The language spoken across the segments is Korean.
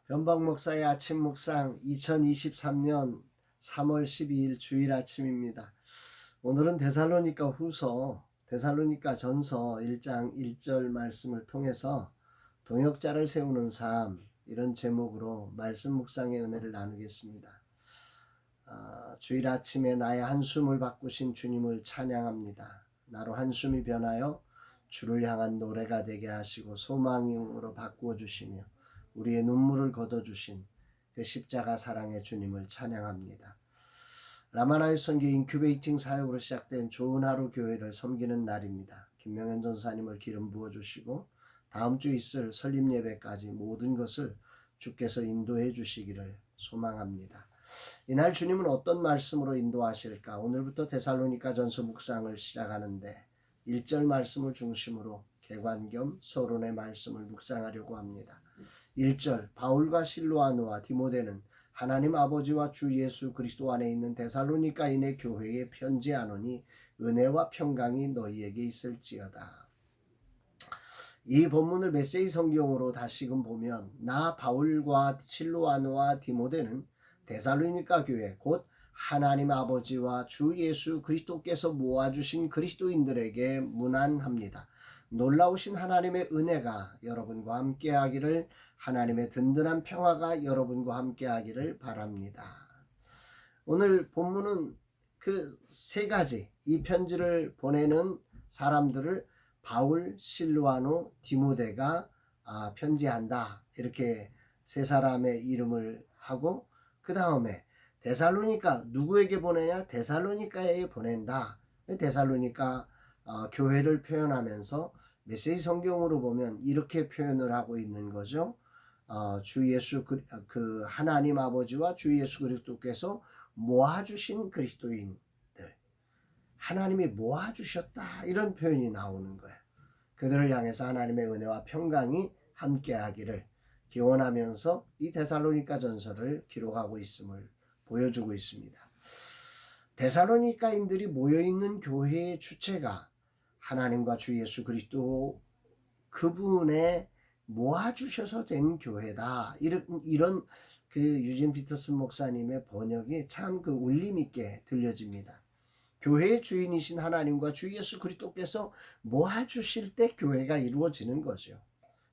현박 목사의 아침 묵상 2023년 3월 12일 주일 아침입니다. 오늘은 데살로니가 후서, 데살로니가 전서 1장 1절 말씀을 통해서 동역자를 세우는 삶, 이런 제목으로 말씀 묵상의 은혜를 나누겠습니다. 주일 아침에 나의 한숨을 바꾸신 주님을 찬양합니다. 나로 한숨이 변하여 주를 향한 노래가 되게 하시고 소망으로 바꾸어 주시며 우리의 눈물을 걷어주신 그 십자가 사랑의 주님을 찬양합니다. 라마나의 선교 인큐베이팅 사역으로 시작된 좋은 하루 교회를 섬기는 날입니다. 김명현 전사님을 기름 부어주시고 다음 주 있을 설립 예배까지 모든 것을 주께서 인도해 주시기를 소망합니다. 이날 주님은 어떤 말씀으로 인도하실까? 오늘부터 데살로니가 전서 묵상을 시작하는데 1절 말씀을 중심으로 개관 겸 서론의 말씀을 묵상하려고 합니다. 1절 바울과 실로아노와 디모데는 하나님 아버지와 주 예수 그리스도 안에 있는 데살로니가인의 교회에 편지하노니 은혜와 평강이 너희에게 있을지어다. 이 본문을 메시지 성경으로 다시금 보면 나 바울과 실로아노와 디모데는 데살로니가 교회 곧 하나님 아버지와 주 예수 그리스도께서 모아주신 그리스도인들에게 문안합니다. 놀라우신 하나님의 은혜가 여러분과 함께하기를, 하나님의 든든한 평화가 여러분과 함께하기를 바랍니다. 오늘 본문은 그 세 가지, 이 편지를 보내는 사람들을 바울, 실로아노, 디모데가 편지한다, 이렇게 세 사람의 이름을 하고, 그 다음에 데살로니가 누구에게 보내냐? 데살로니가에 보낸다. 데살로니가 교회를 표현하면서 메시지 성경으로 보면 이렇게 표현을 하고 있는 거죠. 주 예수 그 하나님 아버지와 주 예수 그리스도께서 모아주신 그리스도인들, 하나님이 모아주셨다, 이런 표현이 나오는 거예요. 그들을 향해서 하나님의 은혜와 평강이 함께하기를 기원하면서 이 데살로니가 전서를 기록하고 있음을 보여주고 있습니다. 데살로니가인들이 모여있는 교회의 주체가 하나님과 주 예수 그리스도 그분의 모아주셔서 된 교회다. 이런 그 유진 피터슨 목사님의 번역이 참 그 울림 있게 들려집니다. 교회의 주인이신 하나님과 주 예수 그리스도께서 모아주실 때 교회가 이루어지는 거죠.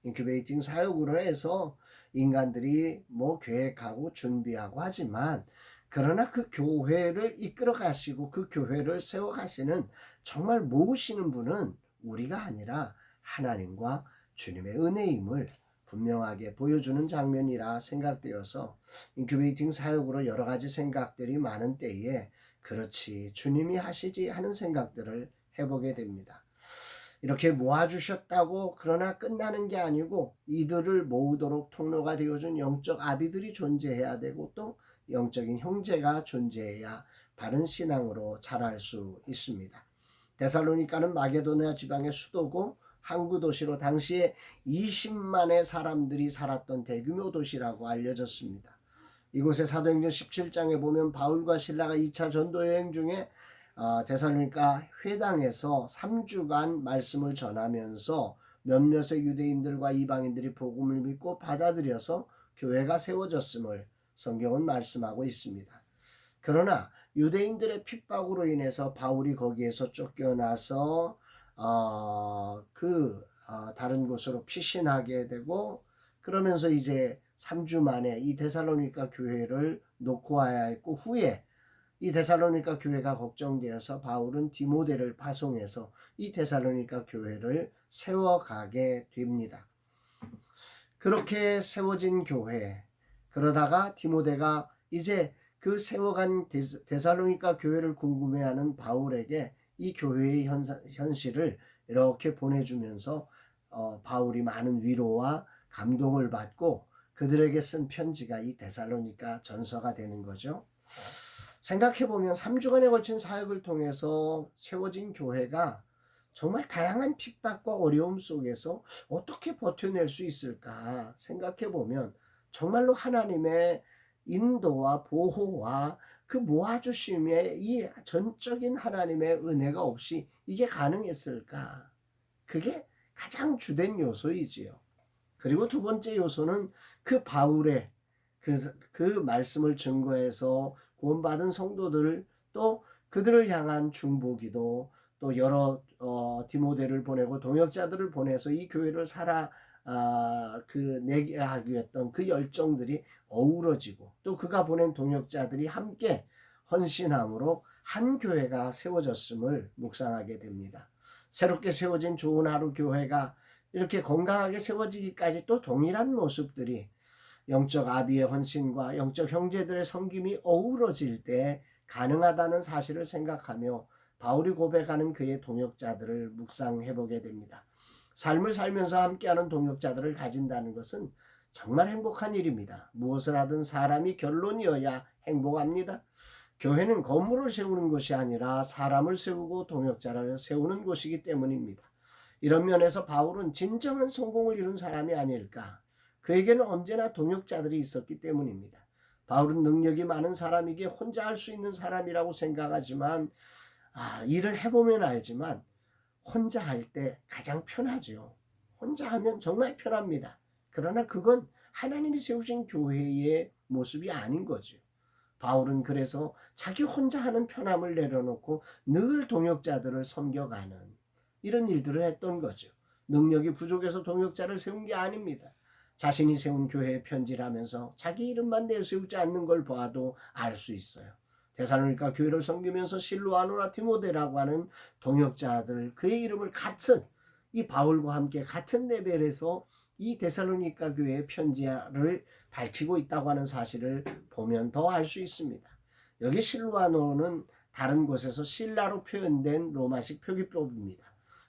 인큐베이팅 사역으로 해서 인간들이 계획하고 준비하고 하지만, 그러나 그 교회를 이끌어 가시고 그 교회를 세워 가시는, 정말 모으시는 분은 우리가 아니라 하나님과 주님의 은혜임을 분명하게 보여주는 장면이라 생각되어서 인큐베이팅 사역으로 여러 가지 생각들이 많은 때에 그렇지, 주님이 하시지 하는 생각들을 해보게 됩니다. 이렇게 모아주셨다고 그러나 끝나는 게 아니고 이들을 모으도록 통로가 되어준 영적 아비들이 존재해야 되고, 또 영적인 형제가 존재해야 바른 신앙으로 자랄 수 있습니다. 데살로니가는 마게도니아 지방의 수도고 항구 도시로 당시에 20만의 사람들이 살았던 대규모 도시라고 알려졌습니다. 이곳에 사도행전 17장에 보면 바울과 실라가 2차 전도 여행 중에 데살로니가 회당에서 3주간 말씀을 전하면서 몇몇의 유대인들과 이방인들이 복음을 믿고 받아들여서 교회가 세워졌음을 성경은 말씀하고 있습니다. 그러나 유대인들의 핍박으로 인해서 바울이 거기에서 쫓겨나서 다른 곳으로 피신하게 되고, 그러면서 이제 3주 만에 이 데살로니가 교회를 놓고 와야 했고, 후에 이 데살로니가 교회가 걱정되어서 바울은 디모데를 파송해서 이 데살로니가 교회를 세워가게 됩니다. 그렇게 세워진 교회, 그러다가 디모데가 이제 그 세워간 데살로니가 교회를 궁금해하는 바울에게 이 교회의 현실을 이렇게 보내주면서 바울이 많은 위로와 감동을 받고 그들에게 쓴 편지가 이 데살로니가 전서가 되는 거죠. 생각해보면 3주간에 걸친 사역을 통해서 세워진 교회가 정말 다양한 핍박과 어려움 속에서 어떻게 버텨낼 수 있을까 생각해보면, 정말로 하나님의 인도와 보호와 그 모아주심의 이 전적인 하나님의 은혜가 없이 이게 가능했을까? 그게 가장 주된 요소이지요. 그리고 두 번째 요소는 그 바울의 그 말씀을 증거해서 구원받은 성도들, 또 그들을 향한 중보기도, 또 여러 디모데를 보내고 동역자들을 보내서 이 교회를 내게 하기 위했던 그 열정들이 어우러지고, 또 그가 보낸 동역자들이 함께 헌신함으로 한 교회가 세워졌음을 묵상하게 됩니다. 새롭게 세워진 좋은 하루 교회가 이렇게 건강하게 세워지기까지 또 동일한 모습들이 영적 아비의 헌신과 영적 형제들의 섬김이 어우러질 때 가능하다는 사실을 생각하며 바울이 고백하는 그의 동역자들을 묵상해보게 됩니다. 삶을 살면서 함께하는 동역자들을 가진다는 것은 정말 행복한 일입니다. 무엇을 하든 사람이 결론이어야 행복합니다. 교회는 건물을 세우는 것이 아니라 사람을 세우고 동역자를 세우는 곳이기 때문입니다. 이런 면에서 바울은 진정한 성공을 이룬 사람이 아닐까. 그에게는 언제나 동역자들이 있었기 때문입니다. 바울은 능력이 많은 사람이기에 혼자 할 수 있는 사람이라고 생각하지만 일을 해보면 알지만 혼자 할 때 가장 편하죠. 혼자 하면 정말 편합니다. 그러나 그건 하나님이 세우신 교회의 모습이 아닌 거죠. 바울은 그래서 자기 혼자 하는 편함을 내려놓고 늘 동역자들을 섬겨가는 이런 일들을 했던 거죠. 능력이 부족해서 동역자를 세운 게 아닙니다. 자신이 세운 교회에 편지하면서 자기 이름만 내세우지 않는 걸 봐도 알 수 있어요. 데살로니가 교회를 섬기면서 실로아노나 디모데라고 하는 동역자들, 그의 이름을 같은 이 바울과 함께 같은 레벨에서 이 데살로니가 교회의 편지를 밝히고 있다고 하는 사실을 보면 더 알 수 있습니다. 여기 실로아노는 다른 곳에서 실라로 표현된 로마식 표기법입니다.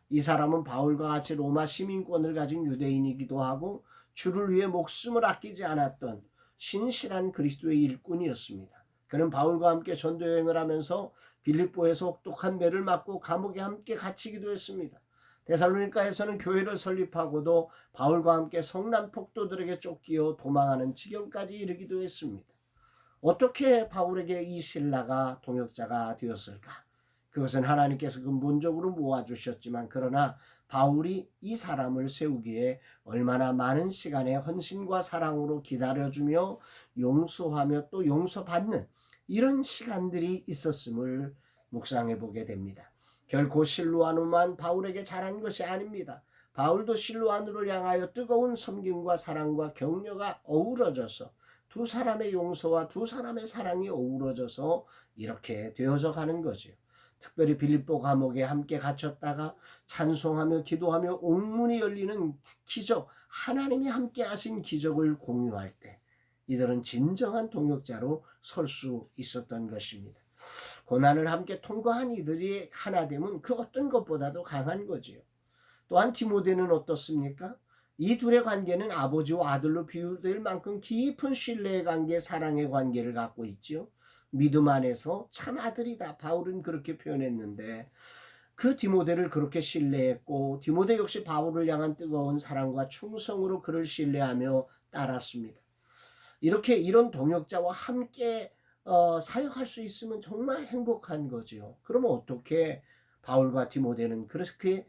이 사람은 바울과 같이 로마 시민권을 가진 유대인이기도 하고 주를 위해 목숨을 아끼지 않았던 신실한 그리스도의 일꾼이었습니다. 그는 바울과 함께 전도여행을 하면서 빌립보에서 혹독한 매를 맞고 감옥에 함께 갇히기도 했습니다. 데살로니가에서는 교회를 설립하고도 바울과 함께 성난 폭도들에게 쫓기어 도망하는 지경까지 이르기도 했습니다. 어떻게 바울에게 이 실라가 동역자가 되었을까? 그것은 하나님께서 근본적으로 모아주셨지만, 그러나 바울이 이 사람을 세우기에 얼마나 많은 시간의 헌신과 사랑으로 기다려주며 용서하며 또 용서받는 이런 시간들이 있었음을 묵상해 보게 됩니다. 결코 실로아노만 바울에게 잘한 것이 아닙니다. 바울도 실로아노를 향하여 뜨거운 섬김과 사랑과 격려가 어우러져서 두 사람의 용서와 두 사람의 사랑이 어우러져서 이렇게 되어져 가는 거죠. 특별히 빌립보 감옥에 함께 갇혔다가 찬송하며 기도하며 옥문이 열리는 기적, 하나님이 함께 하신 기적을 공유할 때 이들은 진정한 동역자로 설 수 있었던 것입니다. 고난을 함께 통과한 이들이 하나됨은 그 어떤 것보다도 강한 거지요. 또한 디모데는 어떻습니까? 이 둘의 관계는 아버지와 아들로 비유될 만큼 깊은 신뢰의 관계, 사랑의 관계를 갖고 있지요. 믿음 안에서 참 아들이다. 바울은 그렇게 표현했는데 그 디모데를 그렇게 신뢰했고, 디모데 역시 바울을 향한 뜨거운 사랑과 충성으로 그를 신뢰하며 따랐습니다. 이렇게 이런 동역자와 함께 사역할 수 있으면 정말 행복한 거죠. 그러면 어떻게 바울과 디모데는 그렇게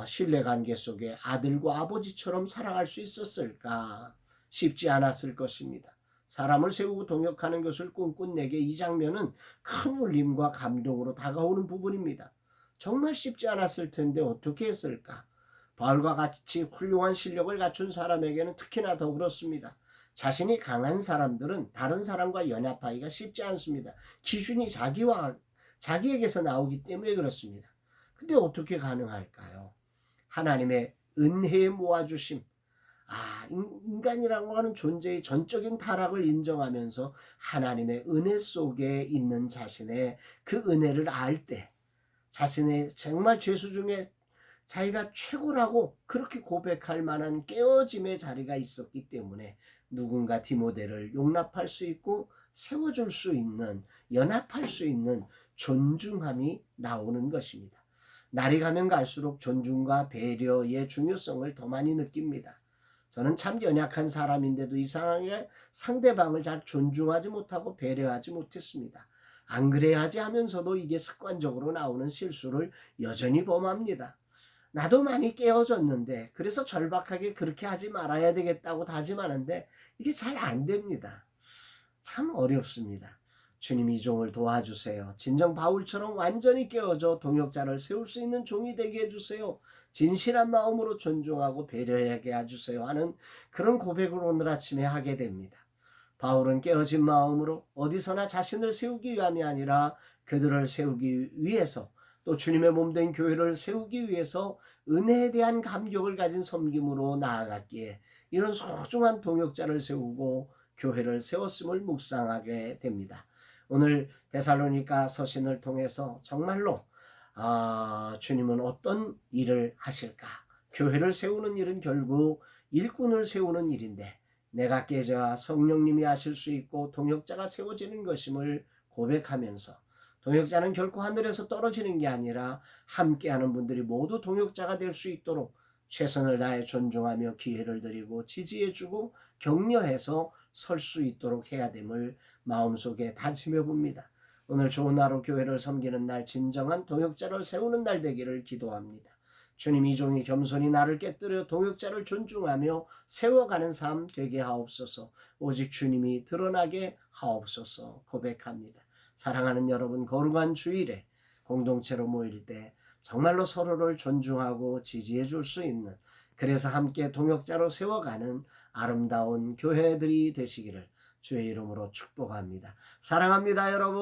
신뢰관계 속에 아들과 아버지처럼 살아갈 수 있었을까? 쉽지 않았을 것입니다. 사람을 세우고 동역하는 것을 꿈꾼 내게 이 장면은 큰 울림과 감동으로 다가오는 부분입니다. 정말 쉽지 않았을 텐데 어떻게 했을까? 바울과 같이 훌륭한 실력을 갖춘 사람에게는 특히나 더 그렇습니다. 자신이 강한 사람들은 다른 사람과 연합하기가 쉽지 않습니다. 기준이 자기에게서 나오기 때문에 그렇습니다. 근데 어떻게 가능할까요? 하나님의 은혜에 모아주심. 인간이라고 하는 존재의 전적인 타락을 인정하면서 하나님의 은혜 속에 있는 자신의 그 은혜를 알 때, 자신의 정말 죄수 중에 자기가 최고라고 그렇게 고백할 만한 깨어짐의 자리가 있었기 때문에 누군가 디모데를 용납할 수 있고 세워줄 수 있는, 연합할 수 있는 존중함이 나오는 것입니다. 날이 가면 갈수록 존중과 배려의 중요성을 더 많이 느낍니다. 저는 참 연약한 사람인데도 이상하게 상대방을 잘 존중하지 못하고 배려하지 못했습니다. 안 그래야지 하면서도 이게 습관적으로 나오는 실수를 여전히 범합니다. 나도 많이 깨어졌는데 그래서 절박하게 그렇게 하지 말아야 되겠다고 다짐하는데 이게 잘 안 됩니다. 참 어렵습니다. 주님 이 종을 도와주세요. 진정 바울처럼 완전히 깨어져 동역자를 세울 수 있는 종이 되게 해주세요. 진실한 마음으로 존중하고 배려하게 해주세요 하는 그런 고백을 오늘 아침에 하게 됩니다. 바울은 깨어진 마음으로 어디서나 자신을 세우기 위함이 아니라 그들을 세우기 위해서 또 주님의 몸된 교회를 세우기 위해서 은혜에 대한 감격을 가진 섬김으로 나아갔기에 이런 소중한 동역자를 세우고 교회를 세웠음을 묵상하게 됩니다. 오늘 데살로니가 서신을 통해서 정말로 주님은 어떤 일을 하실까? 교회를 세우는 일은 결국 일꾼을 세우는 일인데 내가 깨져야 성령님이 하실 수 있고 동역자가 세워지는 것임을 고백하면서 동역자는 결코 하늘에서 떨어지는 게 아니라 함께하는 분들이 모두 동역자가 될 수 있도록 최선을 다해 존중하며 기회를 드리고 지지해주고 격려해서 설 수 있도록 해야 됨을 마음속에 다짐해 봅니다. 오늘 좋은 하루 교회를 섬기는 날 진정한 동역자를 세우는 날 되기를 기도합니다. 주님 이 종이 겸손히 나를 깨뜨려 동역자를 존중하며 세워가는 삶 되게 하옵소서. 오직 주님이 드러나게 하옵소서 고백합니다. 사랑하는 여러분 거룩한 주일에 공동체로 모일 때 정말로 서로를 존중하고 지지해 줄 수 있는 그래서 함께 동역자로 세워가는 아름다운 교회들이 되시기를 주의 이름으로 축복합니다. 사랑합니다 여러분.